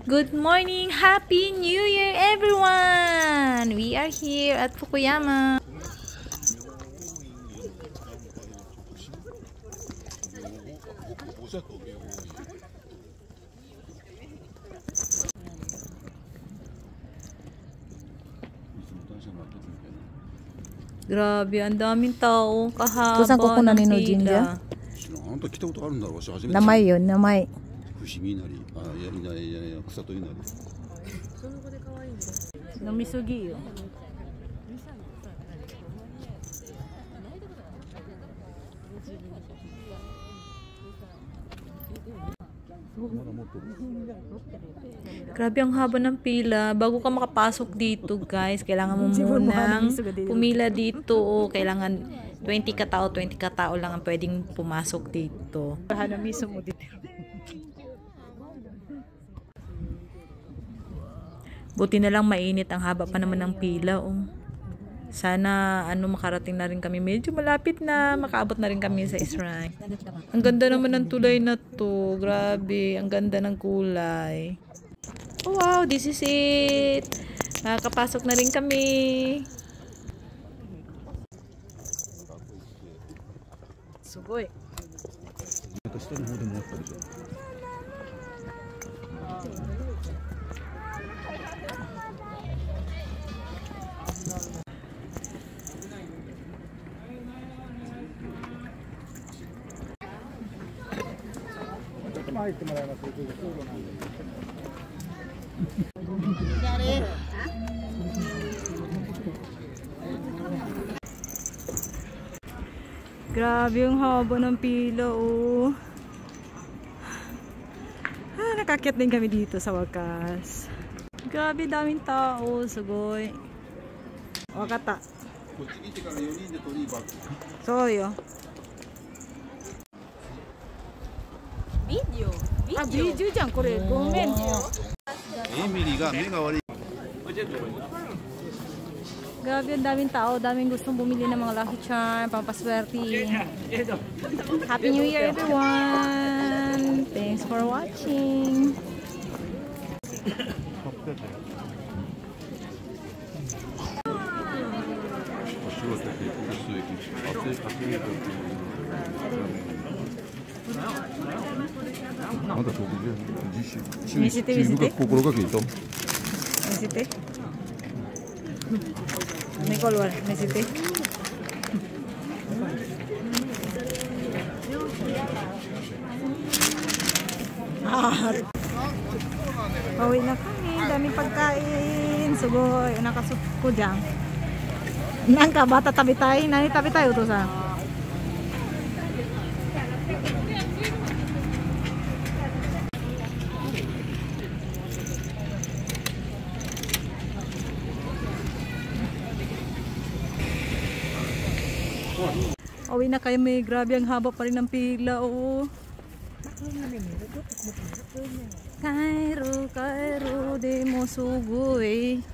Good morning! Happy New Year, everyone! We are here at Fukuyama. Grabe, ang daming tao. Kahaba ng pila. Namay yun, namay. Namisugi yun. Grabe ang haba ng pila. Bago ka makapasok dito, guys, kailangan mo munang pumila dito. O kailangan 20 katao lang ang pwedeng pumasok dito. Buti na lang mainit, ang haba pa naman ng pila. Oh. Sana makarating na rin kami. Medyo malapit na, makaabot na rin kami sa shrine. Ang ganda naman ng tulay na to. Grabe, ang ganda ng kulay. Oh, wow, this is it. Nakakapasok na rin kami. Sugoy. Grabe yung haba ng pila, oh. Nakakyat din kami dito sa wakas. Grabe, daming tao. Sugoy. Wakata. Soyo. Video? Video dyan, kore. Gomen. Emilyが目が悪い. Grabe, ang daming tao, daming gustong bumili ng mga lucky charm, pampaswerte. Happy New Year, everyone! Thanks for watching! Misite, misite? Misite? May color, misite? Pauwi na kami, daming pagkain. Sugoy, nakasup ko dyan. Nangka, bata tabi tayo. Nani tabi tayo to sa? Uwi na kayo, may grabe ang haba pa rin ng pila, oh. Kairo, Kairo, de mo sugoy.